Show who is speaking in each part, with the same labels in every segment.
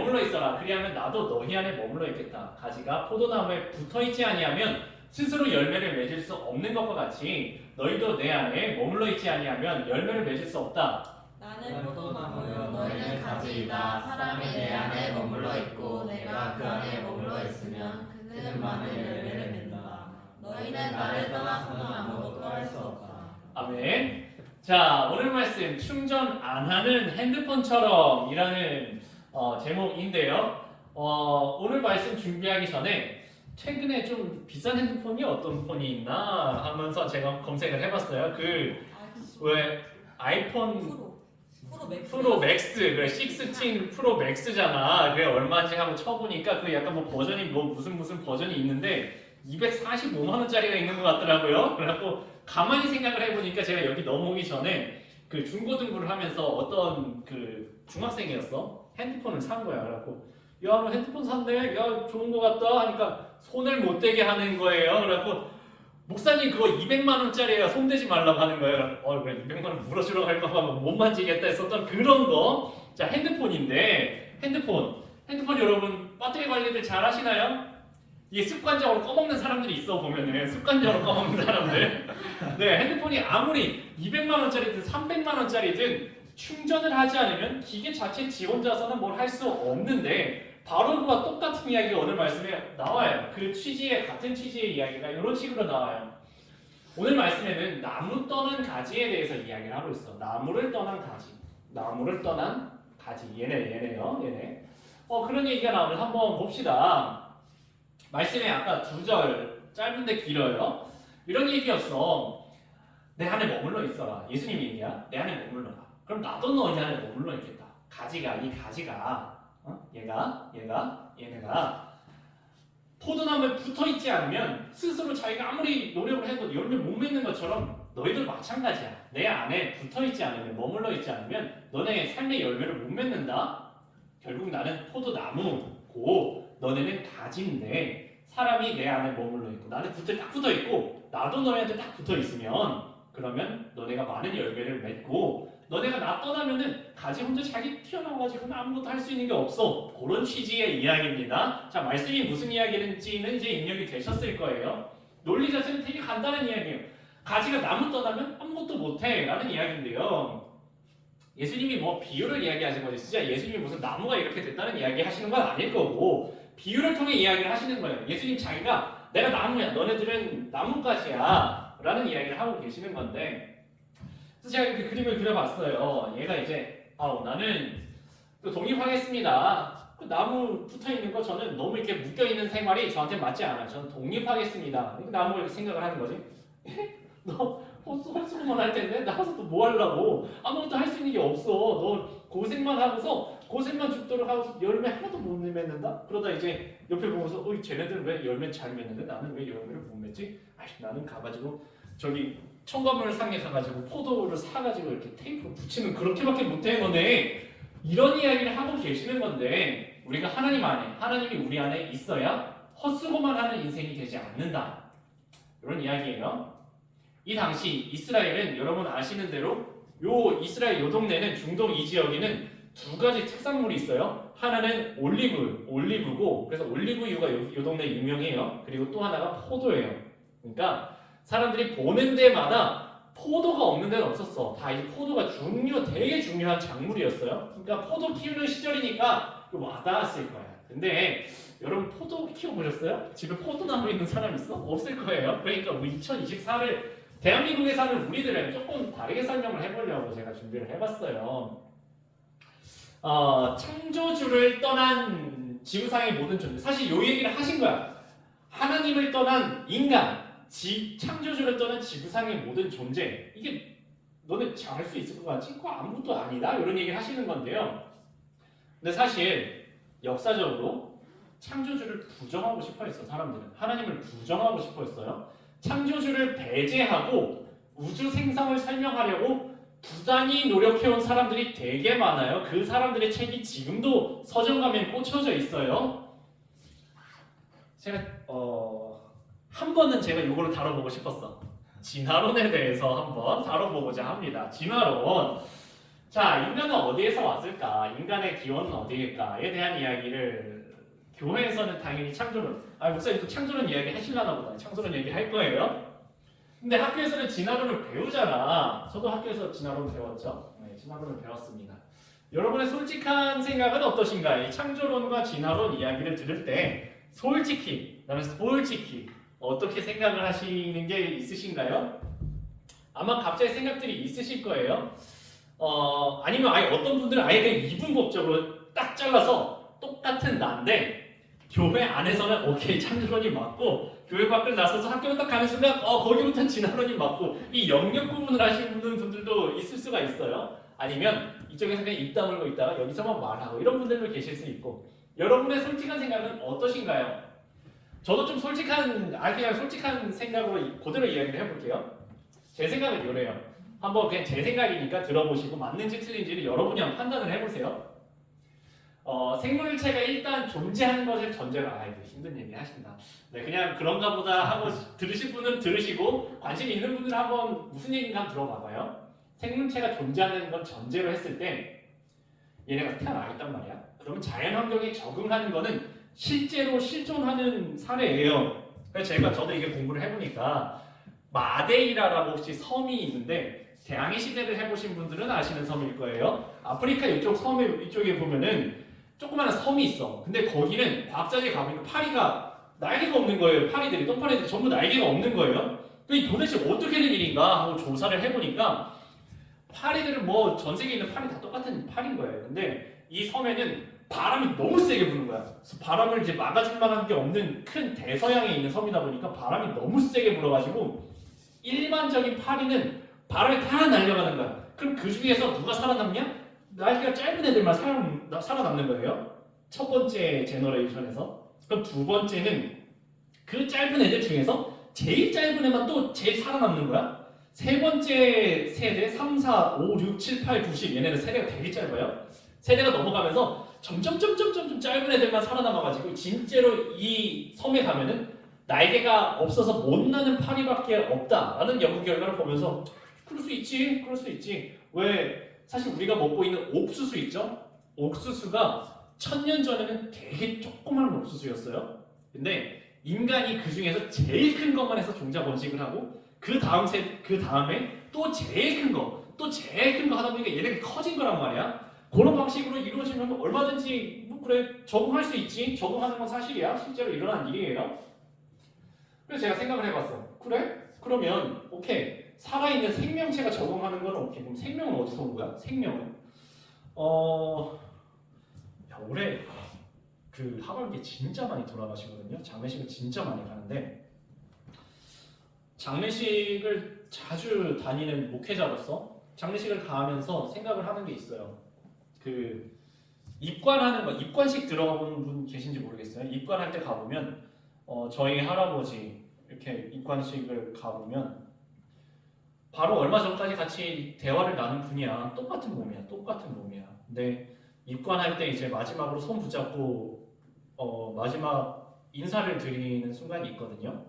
Speaker 1: 머물러 있어라. 그리하면 나도 너희 안에 머물러 있겠다. 가지가 포도나무에 붙어있지 아니하면 스스로 열매를 맺을 수 없는 것과 같이 너희도 내 안에 머물러 있지 아니하면 열매를 맺을 수 없다.
Speaker 2: 나는 포도나무요 너희는 가지이다. 사람이 내 안에 머물러 있고 내가 그 안에 머물러 있으면 그는 많은 열매를 맺는다. 너희는 나를 떠나서는 아무것도 할 수 없다.
Speaker 1: 아멘. 자, 오늘 말씀 충전 안 하는 핸드폰처럼 이라는 제목인데요. 오늘 말씀 준비하기 전에 최근에 좀 비싼 핸드폰이 어떤 폰이 있나 하면서 제가 검색을 해봤어요. 왜 아이폰 프로 맥스, 그래 16 프로 맥스잖아. 그게 얼마인지 하고 쳐보니까 그 약간 뭐 버전이 뭐 무슨 버전이 있는데 245만 원짜리가 있는 것 같더라고요. 그래갖고 가만히 생각을 해보니까 제가 여기 넘어오기 전에 그 중고등부를 하면서 어떤 그 중학생이었어. 핸드폰을 산 거야. 그래갖고 야, 너 핸드폰 샀네? 야, 좋은 거 같다 하니까 손을 못 대게 하는 거예요. 그래갖고 목사님 그거 200만 원짜리예요. 손대지 말라고 하는 거예요. 그래 200만 원 물어주러 갈까봐 못 만지겠다 했었던 그런 거. 자, 핸드폰인데 핸드폰 여러분 배터리 관리들 잘 하시나요? 이게 습관적으로 꺼먹는 사람들이 있어 보면은 습관적으로 꺼먹는 사람들. 네, 핸드폰이 아무리 200만 원짜리든 300만 원짜리든 충전을 하지 않으면 기계 자체 지 혼자서는 뭘 할 수 없는데 바로 그와 똑같은 이야기가 오늘 말씀에 나와요. 그 같은 취지의 이야기가 이런 식으로 나와요. 오늘 말씀에는 나무 떠난 가지에 대해서 이야기를 하고 있어. 나무를 떠난 가지. 얘네요. 그런 얘기가 나오는데 한번 봅시다. 말씀에 아까 2절 짧은데 길어요. 이런 얘기였어. 내 안에 머물러 있어라. 예수님 얘기야. 내 안에 머물러라. 그럼 나도 너희 안에 머물러 있겠다. 이 가지가 얘네가 포도나무에 붙어있지 않으면 스스로 자기가 아무리 노력을 해도 열매 못 맺는 것처럼 너희들 마찬가지야. 내 안에 붙어있지 않으면 머물러 있지 않으면 너네 삶의 열매를 못 맺는다. 결국 나는 포도나무고 너네는 가지인데 사람이 내 안에 머물러 있고 나한테 딱 붙어 있고 나도 너희한테 딱 붙어 있으면 그러면 너네가 많은 열매를 맺고 너네가 나 떠나면은 가지 혼자 자기 튀어나와가지고는 아무것도 할 수 있는 게 없어. 그런 취지의 이야기입니다. 자, 말씀이 무슨 이야기인지는 이제 입력이 되셨을 거예요. 논리 자체는 되게 간단한 이야기예요. 가지가 나무 떠나면 아무것도 못해 라는 이야기인데요. 예수님이 뭐 비유를 이야기하신 거지. 진짜 예수님이 무슨 나무가 이렇게 됐다는 이야기 하시는 건 아닐 거고 비유를 통해 이야기를 하시는 거예요. 예수님 자기가 내가 나무야. 너네들은 나뭇가지야. 라는 이야기를 하고 계시는 건데 그래서 제가 그 그림을 그려봤어요. 얘가 이제 나는 또 독립하겠습니다. 그 나무 붙어있는 거 저는 너무 이렇게 묶여있는 생활이 저한테 맞지 않아요. 저는 독립하겠습니다. 나무를 이렇게 생각을 하는 거지. 너 헛수고만 할 텐데 나가서 또 뭐 하려고. 아무것도 할 수 있는 게 없어. 너 고생만 하고서 고생만 죽도록 하고서 열매 하나도 못 맺는다? 그러다 이제 옆에 보면서 쟤네들은 왜 열매 잘 맺는데 나는 왜 열매를 못 맺지? 나는 가가지고 저기 청과물 상에 가가지고 포도를 사가지고 이렇게 테이프로 붙이는 그렇게밖에 못해 너네. 이런 이야기를 하고 계시는 건데 우리가 하나님이 우리 안에 있어야 헛수고만 하는 인생이 되지 않는다. 이런 이야기예요. 이 당시 이스라엘은 여러분 아시는 대로 이스라엘 요 동네는 중동 이 지역에는 2가지 특산물이 있어요. 하나는 올리브고 그래서 올리브유가 요 동네 유명해요. 그리고 또 하나가 포도예요. 그러니까 사람들이 보는 데마다 포도가 없는 데는 없었어. 다 이제 포도가 되게 중요한 작물이었어요. 그러니까 포도 키우는 시절이니까 와닿았을 거야. 근데 여러분 포도 키워보셨어요? 집에 포도나무 있는 사람 있어? 없을 거예요. 그러니까 우리 2024를 대한민국에 사는 우리들은 조금 다르게 설명을 해보려고 제가 준비를 해봤어요. 창조주를 떠난 지구상의 모든 존재. 사실 요 얘기를 하신 거야. 하나님을 떠난 인간. 창조주를 떠난 지구상의 모든 존재. 이게 너네 잘할 수 있을 것 같지? 그거 아무것도 아니다. 이런 얘기를 하시는 건데요. 근데 사실 역사적으로 창조주를 부정하고 싶어 했어. 사람들은 하나님을 부정하고 싶어 했어요. 창조주를 배제하고 우주 생성을 설명하려고 부단히 노력해온 사람들이 되게 많아요. 그 사람들의 책이 지금도 서점 가면 꽂혀져 있어요. 제가 한 번은 제가 이거를 다뤄보고 싶었어. 진화론에 대해서 한번 다뤄보고자 합니다. 진화론. 자, 인간은 어디에서 왔을까? 인간의 기원은 어디일까에 대한 이야기를 교회에서는 당연히 창조론, 목사님 또 창조론 이야기 하시려나 보다. 창조론 얘기 할 거예요. 근데 학교에서는 진화론을 배우잖아. 저도 학교에서 진화론 배웠죠. 네, 진화론을 배웠습니다. 여러분의 솔직한 생각은 어떠신가요? 이 창조론과 진화론 이야기를 들을 때 솔직히, 나는 솔직히 어떻게 생각을 하시는 게 있으신가요? 아마 갑자기 생각들이 있으실 거예요. 아니면 아예 어떤 분들은 아예 그냥 이분법적으로 딱 잘라서 똑같은 나인데 교회 안에서는 오케이 창조론이 맞고 교회 밖을 나서서 학교를 딱 가는 순간 거기부터 진화론이 맞고 이 영역 구분을 하시는 분들도 있을 수가 있어요. 아니면 이쪽에서 그냥 입 다물고 있다가 여기서만 말하고 이런 분들도 계실 수 있고 여러분의 솔직한 생각은 어떠신가요? 저도 좀 그냥 솔직한 생각으로 그대로 이야기를 해볼게요. 제 생각은 이래요. 한번 그냥 제 생각이니까 들어보시고 맞는지 틀린지를 여러분이 한번 판단을 해보세요. 생물체가 일단 존재하는 것을 전제로 힘든 얘기 하신다. 네, 그냥 그런가 보다 하고 들으실 분은 들으시고 관심 있는 분들은 한번 무슨 얘기인가 한번 들어봐봐요. 생물체가 존재하는 건 전제로 했을 때 얘네가 태어나 있단 말이야. 그러면 자연 환경에 적응하는 거는 실제로 실존하는 사례예요. 그래서 저도 이게 공부를 해보니까 마데이라라고 혹시 섬이 있는데 대항해 시대를 해보신 분들은 아시는 섬일 거예요. 아프리카 이쪽에 보면은 조그마한 섬이 있어. 근데 거기는 과학자들이 가보니까 파리가 날개가 없는 거예요. 똥파리들이 전부 날개가 없는 거예요. 이 도대체 어떻게 된 일인가 하고 조사를 해보니까 파리들은 뭐 전 세계에 있는 파리 다 똑같은 파리인 거예요. 근데 이 섬에는 바람이 너무 세게 부는 거야. 그래서 바람을 이제 막아줄 만한 게 없는 큰 대서양에 있는 섬이다 보니까 바람이 너무 세게 불어가지고 일반적인 파리는 바람에 다 날려가는 거야. 그럼 그 중에서 누가 살아남냐? 날개가 짧은 애들만 살아남는 거예요. 첫 번째 제너레이션에서. 그럼 두 번째는 그 짧은 애들 중에서 제일 짧은 애만 또 제일 살아남는 거야. 세 번째 세대 3, 4, 5, 6, 7, 8, 9, 10 얘네는 세대가 되게 짧아요. 세대가 넘어가면서 점점 짧은 애들만 살아남아가지고 진짜로 이 섬에 가면은 날개가 없어서 못 나는 파리밖에 없다라는 연구 결과를 보면서 그럴 수 있지. 왜 사실 우리가 먹고 있는 옥수수 있죠? 옥수수가 1000년 전에는 되게 조그만 옥수수였어요. 근데 인간이 그 중에서 제일 큰 것만 해서 종자 번식을 하고 그 다음에 또 제일 큰 거 하다 보니까 얘네가 커진 거란 말이야. 그런 방식으로 이루어지면 얼마든지 뭐 그래 적응할 수 있지. 적응하는 건 사실이야. 실제로 일어난 일이에요. 그래서 제가 생각을 해봤어. 그래? 그러면 오케이. 살아있는 생명체가 적응하는 건 오케이. 그럼 생명은 어디서 온 거야? 생명은? 올해 그 하반기에 진짜 많이 돌아가시거든요. 장례식을 진짜 많이 가는데 장례식을 자주 다니는 목회자로서 장례식을 가면서 생각을 하는 게 있어요. 그 입관하는 거, 입관식 들어본 분 계신지 모르겠어요. 입관할 때 가보면 저희 할아버지 이렇게 입관식을 가보면 바로 얼마 전까지 같이 대화를 나눈 분이야. 똑같은 몸이야. 근데 입관할 때 이제 마지막으로 손 붙잡고 마지막 인사를 드리는 순간이 있거든요.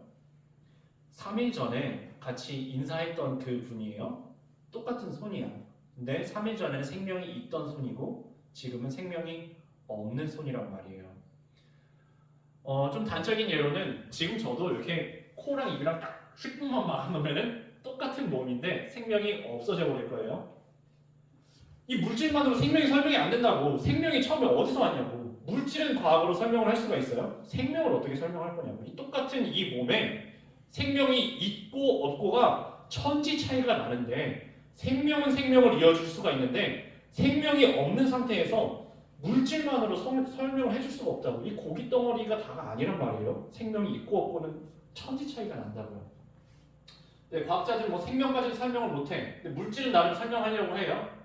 Speaker 1: 3일 전에 같이 인사했던 그 분이에요. 똑같은 손이야. 근데 3일 전에는 생명이 있던 손이고 지금은 생명이 없는 손이란 말이에요. 좀 단적인 예로는 지금 저도 이렇게 코랑 입이랑 딱 10분만 막아놓으면은 똑같은 몸인데 생명이 없어져 버릴 거예요. 이 물질만으로 생명이 설명이 안 된다고. 생명이 처음에 어디서 왔냐고. 물질은 과학으로 설명을 할 수가 있어요. 생명을 어떻게 설명할 거냐고. 이 똑같은 이 몸에 생명이 있고 없고가 천지 차이가 나는데 생명은 생명을 이어줄 수가 있는데 생명이 없는 상태에서 물질만으로 설명을 해줄 수가 없다고. 이 고기 덩어리가 다가 아니란 말이에요. 생명이 있고 없고는 천지 차이가 난다고요. 네, 과학자들은 뭐 생명까지는 설명을 못해. 근데 물질은 나름 설명하려고 해요.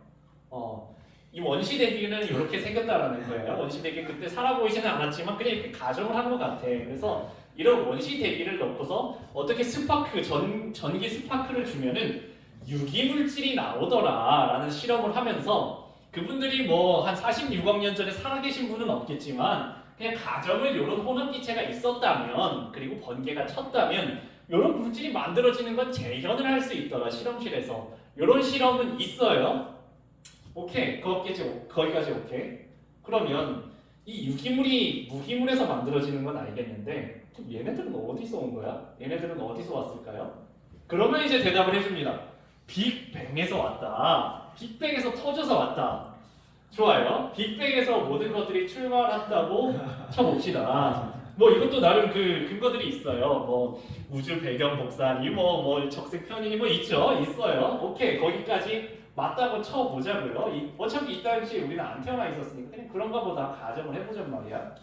Speaker 1: 이 원시대기는 이렇게 생겼다라는 거예요. 원시대기 그때 살아보이지는 않았지만 그냥 이렇게 가정을 한 것 같아. 그래서 이런 원시대기를 넣고서 어떻게 전기 스파크를 주면은 유기물질이 나오더라라는 실험을 하면서 그분들이 뭐 한 46억 년 전에 살아계신 분은 없겠지만 그냥 가정을 이런 혼합기체가 있었다면 그리고 번개가 쳤다면 이런 물질이 만들어지는 건 재현을 할 수 있더라 실험실에서. 이런 실험은 있어요. 오케이, 거기까지 오케이. 그러면 이 유기물이 무기물에서 만들어지는 건 알겠는데 그럼 얘네들은 어디서 온 거야? 얘네들은 어디서 왔을까요? 그러면 이제 대답을 해줍니다. 빅뱅에서 왔다. 빅뱅에서 터져서 왔다. 좋아요. 빅뱅에서 모든 것들이 출발한다고 쳐봅시다. 뭐 이것도 나름 그 근거들이 있어요. 뭐 우주 배경 복사니 뭐 적색 편인이 뭐 있어요. 오케이, 거기까지 맞다고 쳐보자고요. 어차피 이 당시에 우리는 안 태어나 있었으니까 그냥 그런가 보다 가정을 해보자는 말이야.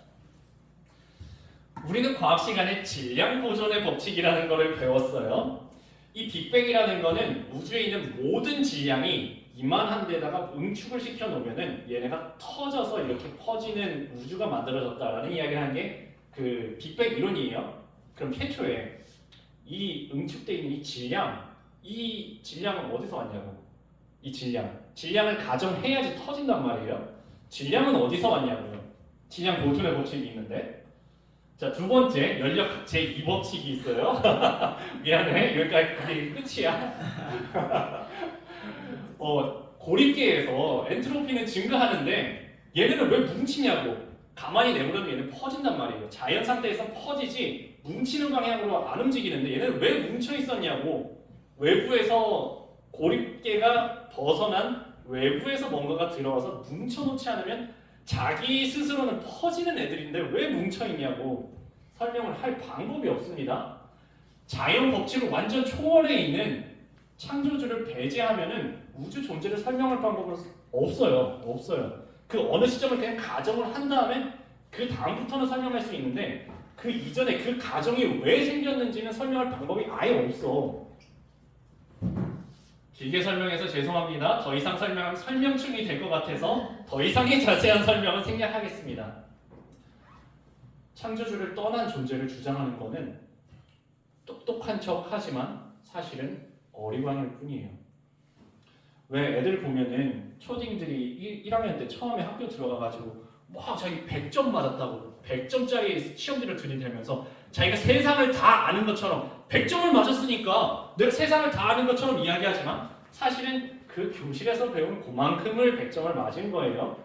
Speaker 1: 우리는 과학 시간에 질량 보존의 법칙이라는 거를 배웠어요. 이 빅뱅이라는 거는 우주에 있는 모든 질량이 이만한 데다가 응축을 시켜 놓으면은 얘네가 터져서 이렇게 퍼지는 우주가 만들어졌다라는 이야기를 한 게 그 빅뱅 이론이에요. 그럼 최초에 이 응축돼 있는 이 질량은 어디서 왔냐고? 이 질량을 가정해야지 터진단 말이에요. 질량은 어디서 왔냐고요? 질량 보존의 법칙이 있는데. 자, 두 번째 연력 제2법칙이 있어요. 미안해, 여기까지 그게 끝이야. 고립계에서 엔트로피는 증가하는데 얘네는 왜 뭉치냐고. 가만히 내버려두면 얘는 퍼진단 말이에요. 자연 상태에서 퍼지지 뭉치는 방향으로 안 움직이는데 얘는 왜 뭉쳐 있었냐고. 외부에서 고립계가 벗어난 외부에서 뭔가가 들어와서 뭉쳐놓지 않으면 자기 스스로는 퍼지는 애들인데 왜 뭉쳐있냐고 설명을 할 방법이 없습니다. 자연 법칙을 완전 초월해 있는 창조주를 배제하면은 우주 존재를 설명할 방법은 없어요. 그 어느 시점을 그냥 가정을 한 다음에 그 다음부터는 설명할 수 있는데 그 이전에 그 가정이 왜 생겼는지는 설명할 방법이 아예 없어. 길게 설명해서 죄송합니다. 더 이상 설명하면 설명충이 될 것 같아서 더 이상의 자세한 설명은 생략하겠습니다. 창조주를 떠난 존재를 주장하는 거는 똑똑한 척 하지만 사실은 어리광일 뿐이에요. 왜 애들 보면은 초딩들이 1학년 때 처음에 학교 들어가가지고 막 자기 100점 맞았다고 100점짜리 시험지를 들이대면서 자기가 세상을 다 아는 것처럼 100점을 맞았으니까 내가 세상을 다 아는 것처럼 이야기하지만 사실은 그 교실에서 배운 그만큼을 100점을 맞은 거예요.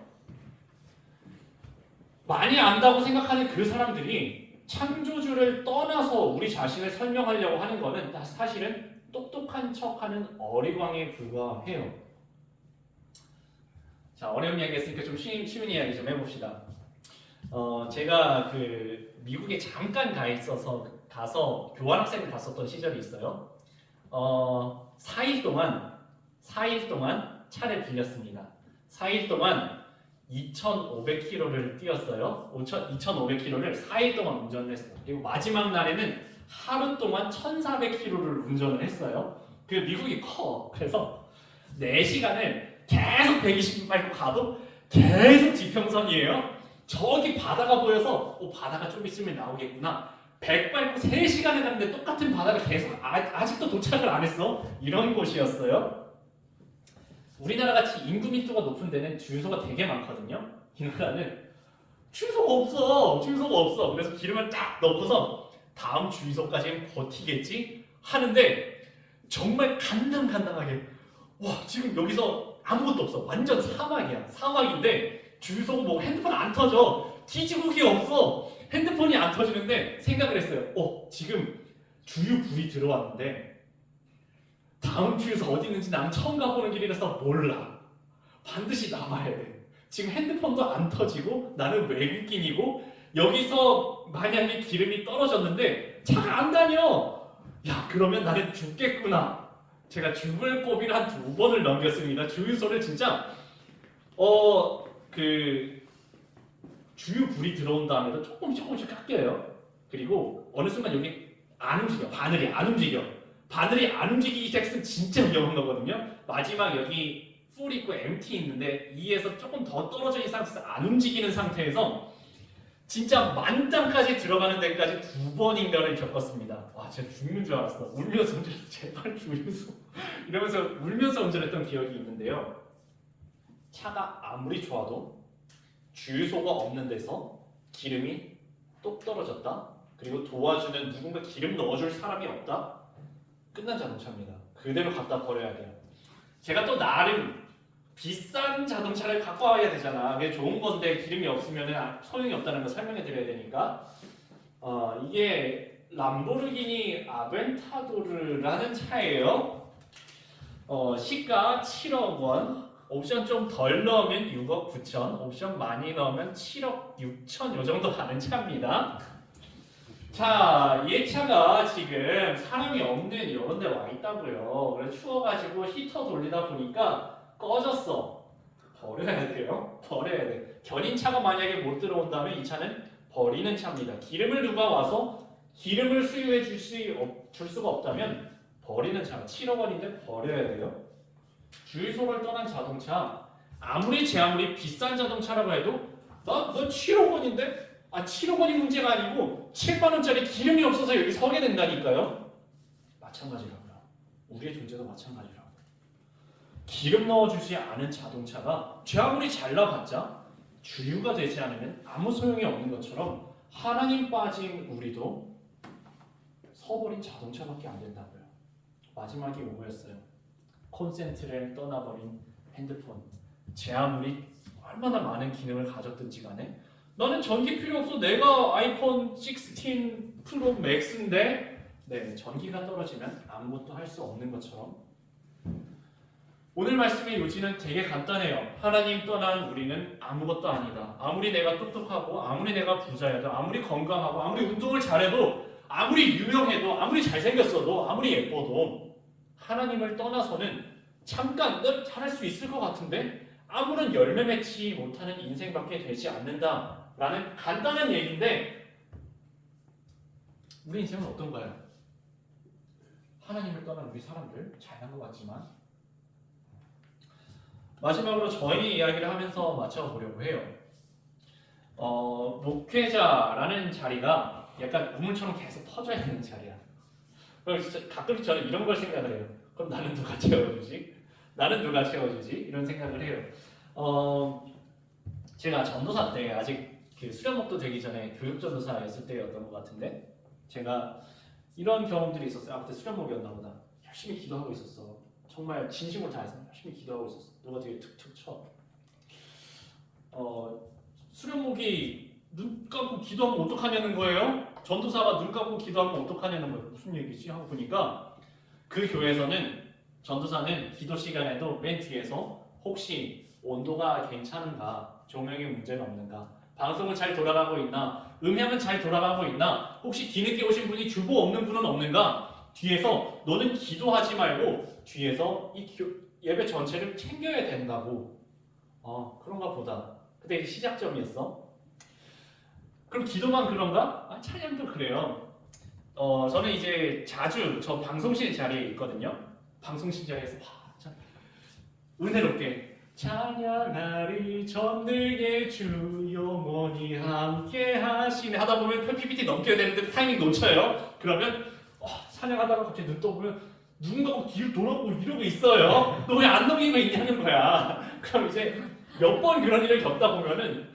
Speaker 1: 많이 안다고 생각하는 그 사람들이 창조주를 떠나서 우리 자신을 설명하려고 하는 거는 사실은 똑똑한 척하는 어리광에 불과해요. 자, 어려운 이야기 했으니까 좀 쉬운 이야기 좀 해봅시다. 제가 그 미국에 잠깐 가서 교환학생을 갔었던 시절이 있어요. 4일 동안 차를 빌렸습니다. 4일 동안 2,500km를 뛰었어요. 2,500km를 4일 동안 운전을 했어요. 그리고 마지막 날에는 하루 동안 1,400km를 운전을 했어요. 그 미국이 커. 그래서 4시간을 계속 120km 밟고 가도 계속 지평선이에요. 저기 바다가 보여서 바다가 좀 있으면 나오겠구나. 100 밟고 3시간을 갔는데 똑같은 바다를 계속 아직도 도착을 안 했어. 이런 곳이었어요. 우리나라 같이 인구密도가 높은 데는 주유소가 되게 많거든요. 이 나라는 주유소가 없어. 그래서 기름을 딱 넣고서 다음 주유소까지는 버티겠지 하는데 정말 간당간당하게 와 지금 여기서 아무것도 없어. 완전 사막이야. 사막인데 주유소고 뭐 핸드폰 안 터져. 뒤지국이 없어. 핸드폰이 안 터지는데 생각을 했어요. 지금 주유불이 들어왔는데 다음 주유소 어디 있는지 나는 처음 가보는 길이라서 몰라. 반드시 나와야 돼. 지금 핸드폰도 안 터지고 나는 외국인이고 여기서 만약에 기름이 떨어졌는데 차가 안 다녀. 야 그러면 나는 죽겠구나. 제가 죽을 고비를 한 2번을 넘겼습니다. 주유소를 진짜 주유불이 들어온 다음에도 조금씩 깎여요. 그리고 어느 순간 여기 안 움직여. 바늘이 안 움직이기 시작해서 진짜 위험한 거거든요. 마지막 여기 풀 있고 MT 있는데 2에서 조금 더 떨어져 있는 상태에서 안 움직이는 상태에서 진짜 만땅까지 들어가는 데까지 2번인가를 겪었습니다. 와, 제가 죽는 줄 알았어. 울면서 운전해서 제발 주유소 이러면서 울면서 운전했던 기억이 있는데요. 차가 아무리 좋아도 주유소가 없는 데서 기름이 똑 떨어졌다. 그리고 도와주는 누군가 기름 넣어줄 사람이 없다. 끝난 자동차입니다. 그대로 갖다 버려야 돼요. 제가 또 나름 비싼 자동차를 갖고 와야 되잖아. 그게 좋은 건데 기름이 없으면 소용이 없다는 거 설명해 드려야 되니까. 이게 람보르기니 아벤타도르라는 차예요. 시가 7억 원. 옵션 좀 덜 넣으면 6억 9천, 옵션 많이 넣으면 7억 6천 요 정도 가는 차입니다. 자, 이 차가 지금 사람이 없는 이런 데 와 있다고요. 그래서 추워가지고 히터 돌리다 보니까 꺼졌어. 버려야 돼요. 버려야 돼. 견인 차가 만약에 못 들어온다면 이 차는 버리는 차입니다. 기름을 누가 와서 기름을 수유해 줄 수가 없다면 버리는 차가 7억 원인데 버려야 돼요. 주유소를 떠난 자동차 아무리 비싼 자동차라고 해도 너 7억 원인데? 7억 원이 문제가 아니고 7만 원짜리 기름이 없어서 여기 서게 된다니까요. 마찬가지라고요. 우리의 존재도 마찬가지라고. 기름 넣어주지 않은 자동차가 아무리 잘 나봤자 주유가 되지 않으면 아무 소용이 없는 것처럼 하나님 빠진 우리도 서버린 자동차밖에 안 된다고요. 마지막이 오버였어요. 콘센트를 떠나버린 핸드폰. 제 아무리 얼마나 많은 기능을 가졌든지 간에 나는 전기 필요 없어. 내가 아이폰 16 프로 맥스인데 전기가 떨어지면 아무것도 할 수 없는 것처럼 오늘 말씀의 요지는 되게 간단해요. 하나님 떠난 우리는 아무것도 아니다. 아무리 내가 똑똑하고 아무리 내가 부자여도 아무리 건강하고 아무리 운동을 잘해도 아무리 유명해도 아무리 잘생겼어도 아무리 예뻐도 하나님을 떠나서는 잠깐 너 잘할 수 있을 것 같은데 아무런 열매 맺지 못하는 인생밖에 되지 않는다라는 간단한 얘기인데 우리 인생은 어떤가요? 하나님을 떠난 우리 사람들 잘난 것 같지만 마지막으로 저희 이야기를 하면서 맞춰보려고 해요. 목회자라는 자리가 약간 우물처럼 계속 퍼져야 되는 자리야. 그래서 가끔씩 저는 이런 걸 생각을 해요. 그럼 나는 누가 채워주지? 나는 누가 채워주지? 이런 생각을 해요. 제가 전도사 때 아직 그 수련목도 되기 전에 교육전도사였을 때였던 것 같은데 제가 이런 경험들이 있었어요. 그때 수련목이었나 보다. 열심히 기도하고 있었어. 정말 진심으로 다해서 열심히 기도하고 있었어. 누가 되게 툭툭 쳐. 수련목이 눈 감고 기도하면 어떡하냐는 거예요. 전도사가 눈 감고 기도하면 어떡하냐는 거예요. 무슨 얘기지? 하고 보니까 그 교회에서는 전도사는 기도 시간에도 맨 뒤에서 혹시 온도가 괜찮은가, 조명에 문제는 없는가, 방송은 잘 돌아가고 있나, 음향은 잘 돌아가고 있나, 혹시 뒤늦게 오신 분이 주보 없는 분은 없는가, 뒤에서 너는 기도하지 말고 뒤에서 이 예배 전체를 챙겨야 된다고. 그런가 보다. 그때 이제 시작점이었어. 그럼 기도만 그런가? 찬양도 그래요. 저는 이제 자주 저 방송실 자리에 있거든요. 방송실 자리에서 은혜롭게 찬양하리 전능의 주 영원히 함께 하시네 하다 보면 PPT 넘겨야 되는데 타이밍 놓쳐요. 그러면 찬양하다가 갑자기 눈 떠보면 누군가 뒤를 돌아보고 이러고 있어요. 너 왜 안 넘기고 있냐는 거야. 그럼 이제 몇 번 그런 일을 겪다 보면은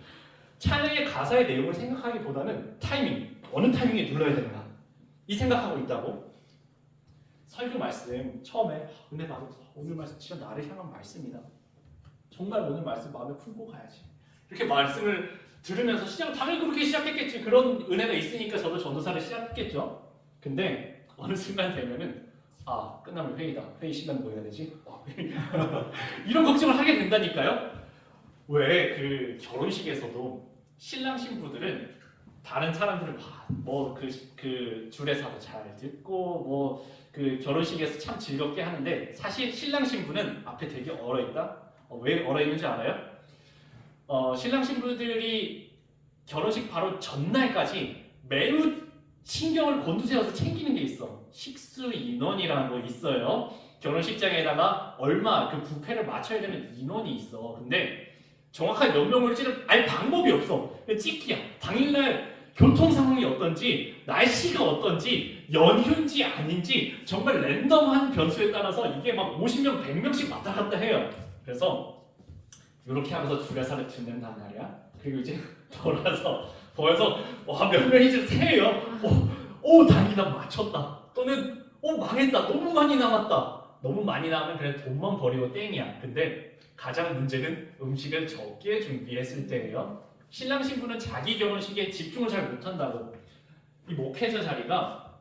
Speaker 1: 찬양의 가사의 내용을 생각하기보다는 타이밍, 어느 타이밍에 눌러야 되는가 이 생각하고 있다고. 설교 말씀 처음에 은혜 받아서 오늘 말씀 진짜 나를 향한 말씀이다. 정말 오늘 말씀 마음에 품고 가야지. 이렇게 말씀을 들으면서 당연히 그렇게 시작했겠지. 그런 은혜가 있으니까 저도 전도사를 시작했겠죠. 근데 어느 순간 되면은 끝나면 회의다. 회의 시간 뭐 해야 되지? 이런 걱정을 하게 된다니까요. 왜 그 결혼식에서도 신랑 신부들은 다른 사람들을 그 주례사도 잘 듣고 그 결혼식에서 참 즐겁게 하는데 사실 신랑 신부는 앞에 되게 얼어있다. 왜 얼어있는지 알아요? 신랑 신부들이 결혼식 바로 전날까지 매우 신경을 곤두세워서 챙기는 게 있어. 식수 인원이라는 거 있어요. 결혼식장에다가 얼마 그 뷔페를 맞춰야 되는 인원이 있어. 근데 정확한 몇 명을 알 방법이 없어. 찍기야. 당일날 교통 상황이 어떤지, 날씨가 어떤지, 연휴인지 아닌지 정말 랜덤한 변수에 따라서 이게 막 50명, 100명씩 왔다 갔다 해요. 그래서 이렇게 하면서 주례사를 듣는단 말이야. 그리고 이제 돌아서 보여서 몇 명인지 세요. 다행이다 맞췄다. 또는 망했다. 너무 많이 남았다. 너무 많이 나오면 그래 돈만 버리고 땡이야. 근데 가장 문제는 음식을 적게 준비했을 때예요. 신랑 신부는 자기 결혼식에 집중을 잘 못한다고. 이 목회자 자리가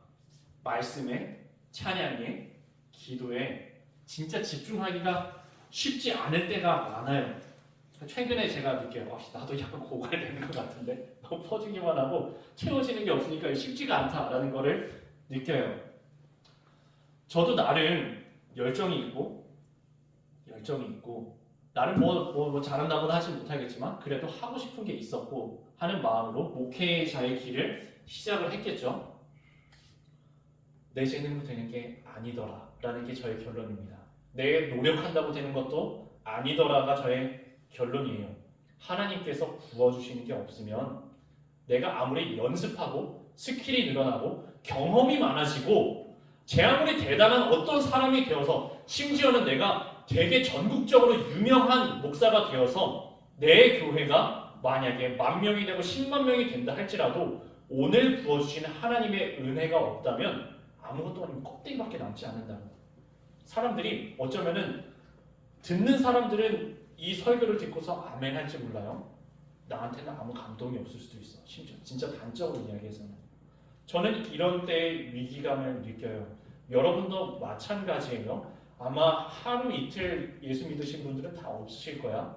Speaker 1: 말씀에, 찬양에, 기도에 진짜 집중하기가 쉽지 않을 때가 많아요. 최근에 제가 느껴요. 나도 약간 고갈되는 것 같은데 너무 퍼주기만 하고 채워지는 게 없으니까 쉽지가 않다라는 거를 느껴요. 저도 나름 열정이 있고 나름 뭐 잘한다고는 하지 못하겠지만 그래도 하고 싶은 게 있었고 하는 마음으로 목회자의 길을 시작을 했겠죠. 내 재능으로 되는 게 아니더라 라는 게 저의 결론입니다. 내 노력한다고 되는 것도 아니더라가 저의 결론이에요. 하나님께서 부어주시는 게 없으면 내가 아무리 연습하고 스킬이 늘어나고 경험이 많아지고 제 아무리 대단한 어떤 사람이 되어서 심지어는 내가 되게 전국적으로 유명한 목사가 되어서 내 교회가 만약에 10,000명이 되고 10만 명이 된다 할지라도 오늘 부어주시는 하나님의 은혜가 없다면 아무것도 아니면 껍데기밖에 남지 않는다고. 사람들이 어쩌면은 듣는 사람들은 이 설교를 듣고서 아멘 할지 몰라요. 나한테는 아무 감동이 없을 수도 있어. 심지어 진짜 단적으로 이야기해서는. 저는 이런 때의 위기감을 느껴요. 여러분도 마찬가지예요. 아마 하루 이틀 예수 믿으신 분들은 다 없으실 거야.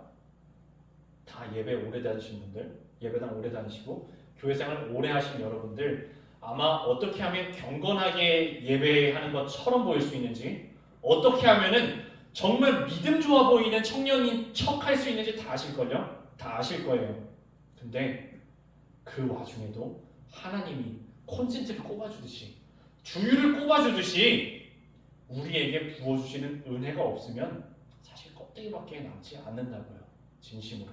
Speaker 1: 다 예배 오래 다니신 분들, 예배당 오래 다니시고 교회생활 오래 하신 여러분들 아마 어떻게 하면 경건하게 예배하는 것처럼 보일 수 있는지, 어떻게 하면은 정말 믿음 좋아 보이는 청년인 척 할 수 있는지 다 아실걸요? 다 아실 거예요. 근데 그 와중에도 하나님이 콘센트를 꼽아주듯이, 주유를 꼽아주듯이 우리에게 부어주시는 은혜가 없으면 사실 껍데기밖에 남지 않는다고요. 진심으로.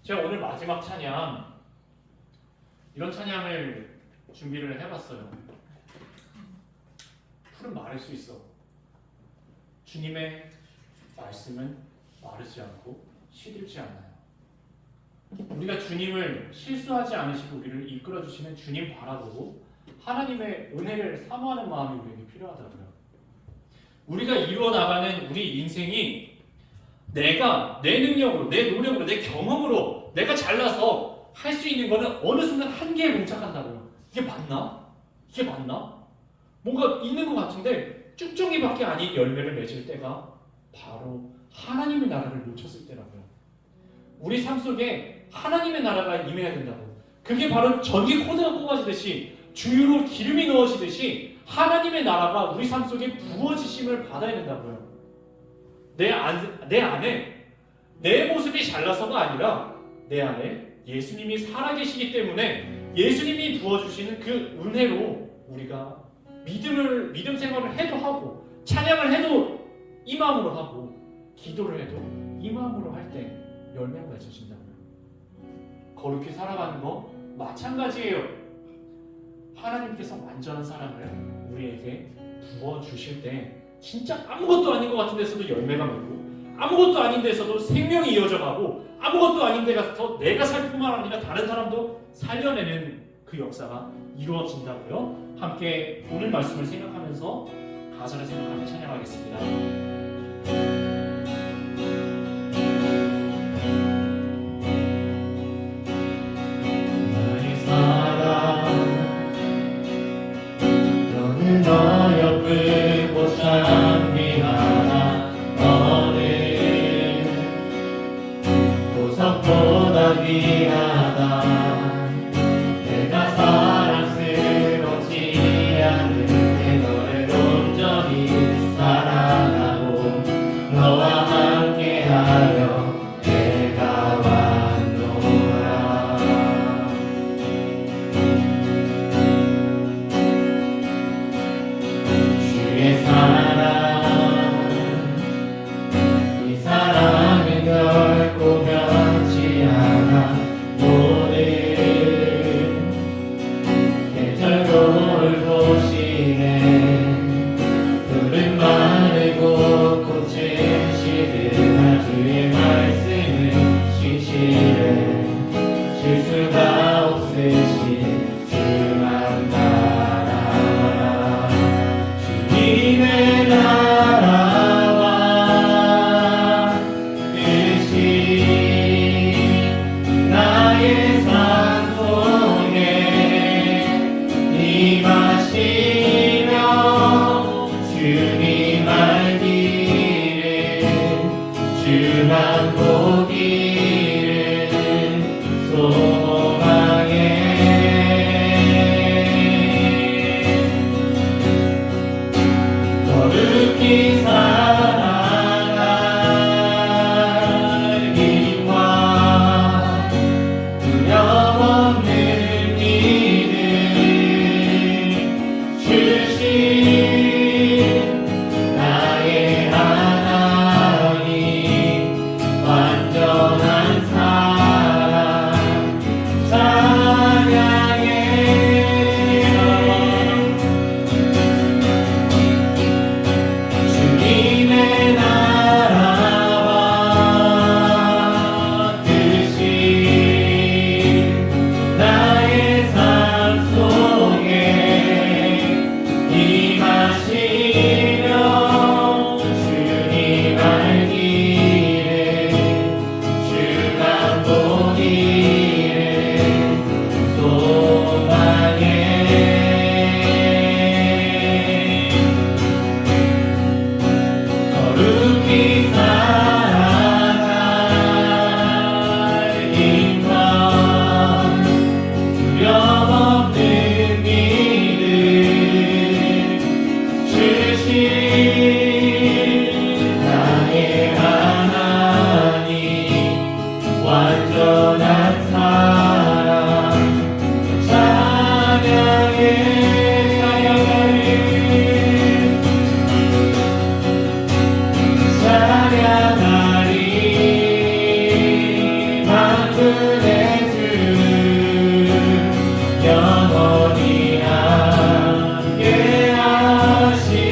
Speaker 1: 제가 오늘 마지막 찬양, 이런 찬양을 준비를 해봤어요. 풀은 마를 수 있어. 주님의 말씀은 마르지 않고 시들지 않아요. 우리가 주님을 실수하지 않으시고 우리를 이끌어주시는 주님 바라보고 하나님의 은혜를 사모하는 마음이 우리에게 필요하다고요. 우리가 이루어나가는 우리 인생이 내가 내 능력으로, 내 노력으로, 내 경험으로 내가 잘나서 할 수 있는 거는 어느 순간 한계에 봉착한다고요. 이게 맞나? 이게 맞나? 뭔가 있는 것 같은데 쭉정이밖에 아닌 열매를 맺을 때가 바로 하나님의 나라를 놓쳤을 때라고요. 우리 삶 속에 하나님의 나라가 임해야 된다고. 그게 바로 전기 코드가 꼽아지듯이 주유로 기름이 넣어지듯이 하나님의 나라가 우리 삶 속에 부어지심을 받아야 된다고요. 내 안에 내 모습이 잘나서가 아니라 내 안에 예수님이 살아계시기 때문에 예수님이 부어주시는 그 은혜로 우리가 믿음 생활을 해도 하고 찬양을 해도 이 마음으로 하고 기도를 해도 이 마음으로 할 때 열매가 맺어진다고요. 거룩히 살아가는 거 마찬가지예요. 하나님께서 완전한 사랑을 우리에게 부어주실 때 진짜 아무것도 아닌 것 같은 데서도 열매가 맺고 아무것도 아닌 데서도 생명이 이어져 가고 아무것도 아닌 데 가서 내가 살 뿐만 아니라 다른 사람도 살려내는 그 역사가 이루어진다고요. 함께 오늘 말씀을 생각하면서 가사를 생각하며 찬양하겠습니다.
Speaker 2: 나의 사랑 너는 어여쁘고 찬미하나 너는 보석보다 귀하다 내가 사랑스럽지 않은데 너를 온전히 사랑하고 너
Speaker 1: 없는 믿음 주신 나의 하나님 완전한 사랑 찬양해 주님의 나라와 뜻이 나의 삶 속에 임하시며 주님 알기를 주만 보기를 소망해 거룩히 살아갈 힘과 두려움없는 믿음 주신 나의 하나님 완전한 사랑 찬양해 찬양하리 만군의 주 영원히 함께 하시네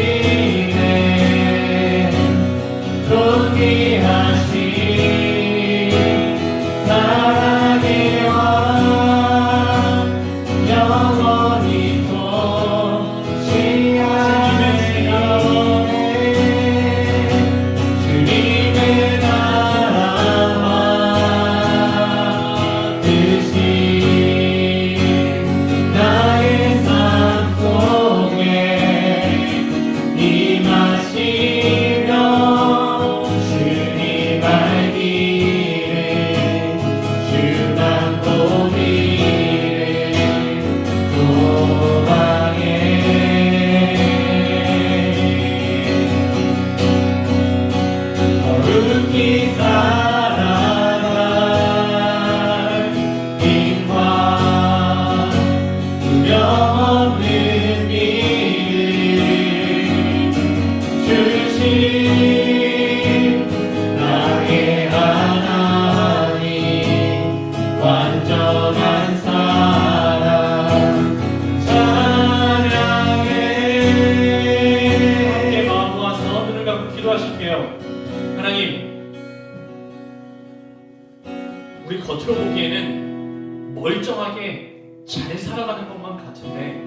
Speaker 1: 존귀하신 사랑의 왕 영원히 통치하시네 주님의 나라와 뜻이 나의 삶 속에 임하시며 주님 알기를 주만 보기를 소망해 거룩히 살아갈 힘과 두려움없는 믿음 주신 나의 하나님 완전한 사랑 찬양해 함께 마음 모아서 눈을 감고 기도하실게요. 하나님, 우리 겉으로 보기에는 멀쩡하게 잘 살아가는 것만 같은데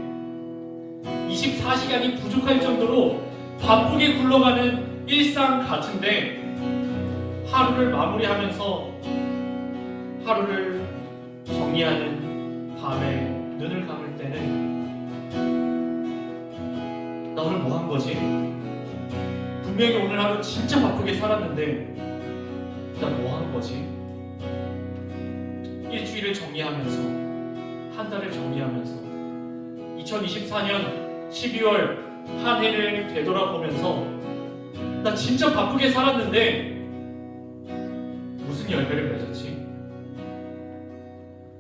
Speaker 1: 24시간이 부족할 정도로 바쁘게 굴러가는 일상 같은데 하루를 마무리하면서 하루를 정리하는 밤에 눈을 감을 때는 나 오늘 뭐 한 거지? 분명히 오늘 하루 진짜 바쁘게 살았는데 나 뭐 한 거지? 일주일을 정리하면서 한 달을 정리하면서 2024년 12월 한 해를 되돌아보면서 나 진짜 바쁘게 살았는데 무슨 열매를 맺었지?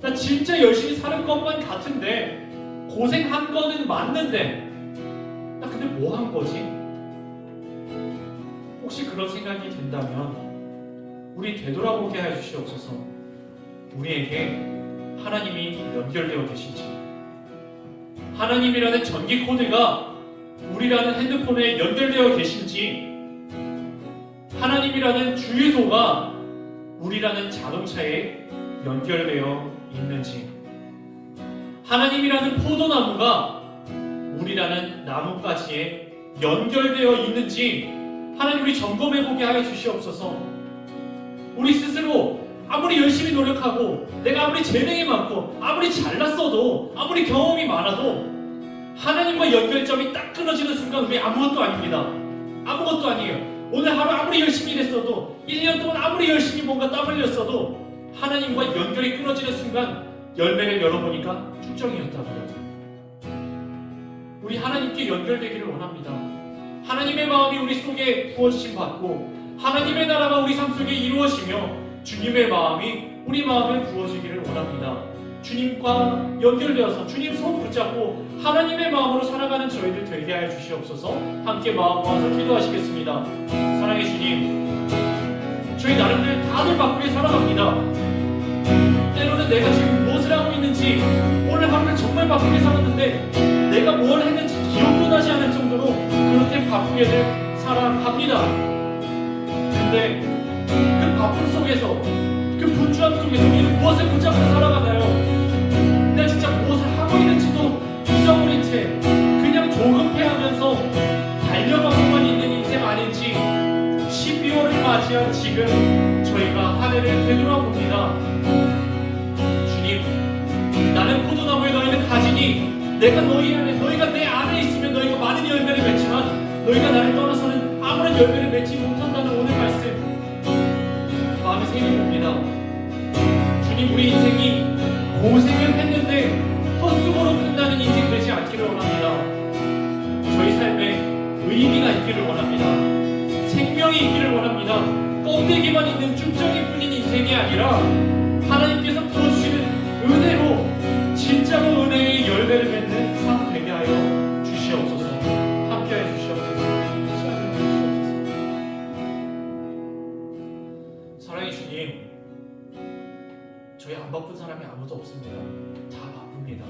Speaker 1: 나 진짜 열심히 사는 것만 같은데 고생한 거는 맞는데 나 근데 뭐 한 거지? 혹시 그런 생각이 든다면 우리 되돌아보게 해주시옵소서. 우리에게 하나님이 연결되어 계신지, 하나님이라는 전기 코드가 우리라는 핸드폰에 연결되어 계신지, 하나님이라는 주유소가 우리라는 자동차에 연결되어 있는지, 하나님이라는 포도나무가 우리라는 나뭇가지에 연결되어 있는지 하나님 우리 점검해보게 하여 주시옵소서. 우리 스스로 아무리 열심히 노력하고 내가 아무리 재능이 많고 아무리 잘났어도 아무리 경험이 많아도 하나님과 연결점이 딱 끊어지는 순간 우리 아무것도 아닙니다. 아무것도 아니에요. 오늘 하루 아무리 열심히 일했어도 1년 동안 아무리 열심히 뭔가 땀 흘렸어도 하나님과 연결이 끊어지는 순간 열매를 열어보니까 축정이었다고요. 우리 하나님께 연결되기를 원합니다. 하나님의 마음이 우리 속에 부어주심 받고 하나님의 나라가 우리 삶 속에 이루어지며 주님의 마음이 우리 마음에 부어지기를 원합니다. 주님과 연결되어서 주님 손 붙잡고 하나님의 마음으로 살아가는 저희들 되게 하여 주시옵소서. 함께 마음 모아서 기도하시겠습니다. 사랑의 주님, 저희 나름대로 다들 바쁘게 살아갑니다. 때로는 내가 지금 무엇을 하고 있는지, 오늘 하루를 정말 바쁘게 살았는데 내가 뭘 했는지 기억도 나지 않을 정도로 그렇게 바쁘게들 살아갑니다. 근데 그 바쁨 속에서, 그 분주함 속에서 우리는 무엇을 붙잡고 살아가나요? 내가 진짜 무엇을 하고 있는지도 잊어버린 채 그냥 조급해하면서 달려가고만 있는 인생 아닌지 12월을 맞이한 지금 저희가 한 해를 되돌아봅니다. 주님, 나는 포도나무에 너희는 가지니 내가 너희 안에, 너희가 내 안에 있으면 너희가 많은 열매를 맺지만 너희가 나를 떠나서는 아무런 열매를 맺지 못한다는 오늘 말씀 마음에 새겨봅니다. 주님, 우리 인생이 고생을 했는데 헛수고로 끝나는 인생 되지 않기를 원합니다. 저희 삶에 의미가 있기를 원합니다. 생명이 있기를 원합니다. 껍데기만 있는 쭉정이뿐인 인생이 아니라 하나님께서 부어주시는 은혜로 진짜로 은혜의 열매를 맺는 삶 되게 하여 주시옵소서. 함께하여 주시옵소서. 시간을 주시옵소서. 사랑의 주님, 저희 안 바쁜 사람이 아무도 없습니다. 다 바쁩니다.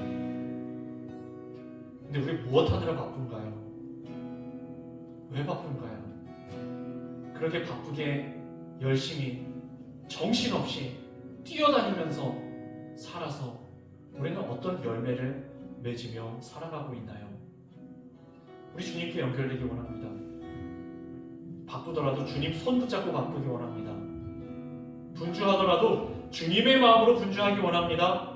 Speaker 1: 근데 우리 무엇 하느라 바쁜가요? 왜 바쁜가요? 그렇게 바쁘게 열심히 정신없이 뛰어다니면서 살아서 우리는 어떤 열매를 맺으며 살아가고 있나요? 우리 주님께 연결되기 원합니다. 바쁘더라도 주님 손 붙잡고 바쁘기 원합니다. 분주하더라도 주님의 마음으로 분주하기 원합니다.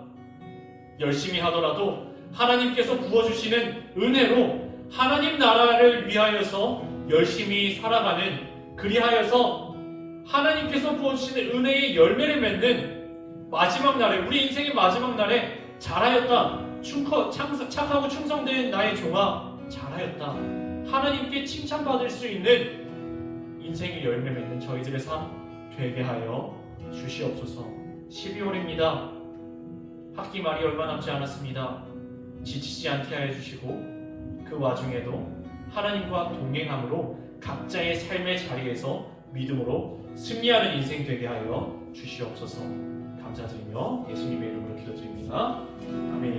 Speaker 1: 열심히 하더라도 하나님께서 부어주시는 은혜로 하나님 나라를 위하여서 열심히 살아가는, 그리하여서 하나님께서 부어주시는 은혜의 열매를 맺는 마지막 날에, 우리 인생의 마지막 날에 잘하였다, 착하고 충성된 나의 종아 잘하였다, 하나님께 칭찬받을 수 있는 인생의 열매 맺는 저희들의 삶 되게 하여 주시옵소서. 12월입니다. 학기 말이 얼마 남지 않았습니다. 지치지 않게 하여 주시고 그 와중에도 하나님과 동행함으로 각자의 삶의 자리에서 믿음으로 승리하는 인생 되게 하여 주시옵소서. 감사드리며 예수님의 이름으로 기도드립니다. 아멘.